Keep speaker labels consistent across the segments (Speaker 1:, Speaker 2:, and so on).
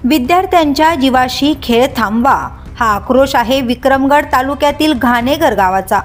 Speaker 1: विद्यार्थ्यांच्या जीवाशी खेळ थांबवा हा आक्रोश आहे विक्रमगड तालुक्यातील घाणेघर गावाचा।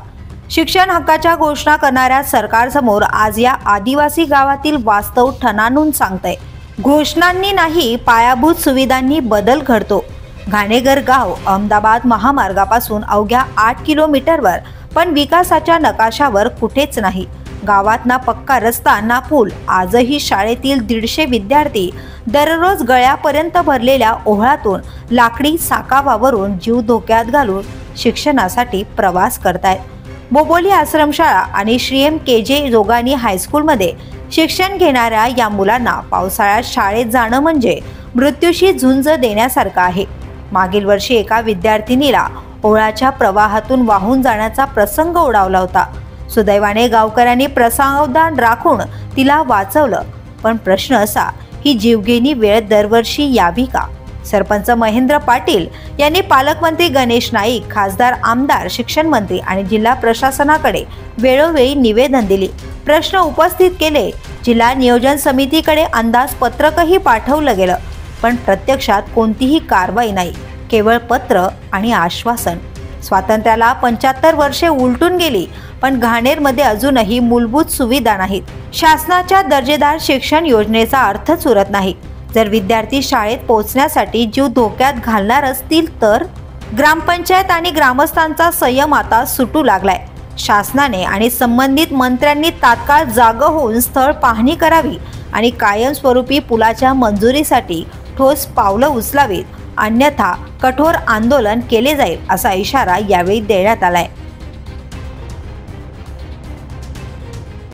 Speaker 1: शिक्षण हक्काच्या घोषणा करणाऱ्या सरकारसमोर आज या आदिवासी गावातील वास्तव ठणाणून सांगतंय। घोषणांनी नाही, पायाभूत सुविधांनी बदल घडतो। घाणेघर गाव अहमदाबाद महामार्गापासून अवघ्या 8 किलोमीटरवर, पण विकासाच्या नकाशावर कुठेच नाही। गावात ना पक्का रस्ता ना पूल। आजही शाळेतील 150 विद्यार्थी दररोज गळ्यापर्यंत भरलेल्या ओहळातून लाकडी साकावावरून जीव धोक्यात घालून शिक्षणासाठी प्रवास करतायत। बोबोली आश्रमशाळा आणि श्रीएम केजे जोगानी हायस्कूलमध्ये शिक्षण घेणाऱ्या या मुलांना पावसाळ्यात शाळेत जाणं म्हणजे मृत्यूशी झुंज देण्यासारखं आहे। मागील वर्षी एका विद्यार्थिनीला ओहळाच्या प्रवाहातून वाहून जाण्याचा प्रसंग ओढावला होता। सुदैवाने गावकऱ्यांनी प्रसावधान राखून तिला वाचवलं, पण प्रश्न असा, ही जीवघेणी वेळ दरवर्षी यावी का? सरपंच महेंद्र पाटील यांनी पालकमंत्री गणेश नाईक, खासदार, आमदार, शिक्षण मंत्री आणि जिल्हा प्रशासनाकडे वेळोवेळी निवेदन दिले, प्रश्न उपस्थित केले। जिल्हा नियोजन समितीकडे अंदाजपत्रकही पाठवलं गेलं, पण प्रत्यक्षात कोणतीही कारवाई नाही, केवळ पत्र आणि आश्वासन। स्वातंत्र्याला 75 वर्षे उलटून गेली, पण घाणेरमध्ये अजूनही मूलभूत सुविधा नाहीत। शासनाच्या दर्जेदार शिक्षण योजनेचा अर्थच उरत नाही। जर विद्यार्थी शाळेत पोहोचण्यासाठी जीव धोक्यात घालणार असतील तर ग्रामपंचायत आणि ग्रामस्थांचा संयम आता सुटू लागलाय। शासनाने आणि संबंधित मंत्र्यांनी तात्काळ जागा होऊन स्थळ पाहणी करावी आणि कायमस्वरूपी पुलाच्या मंजुरीसाठी ठोस पावलं उचलावीत, अन्यथा कठोर आंदोलन केले जाईल असा इशारा यावेळी देण्यात आलाय।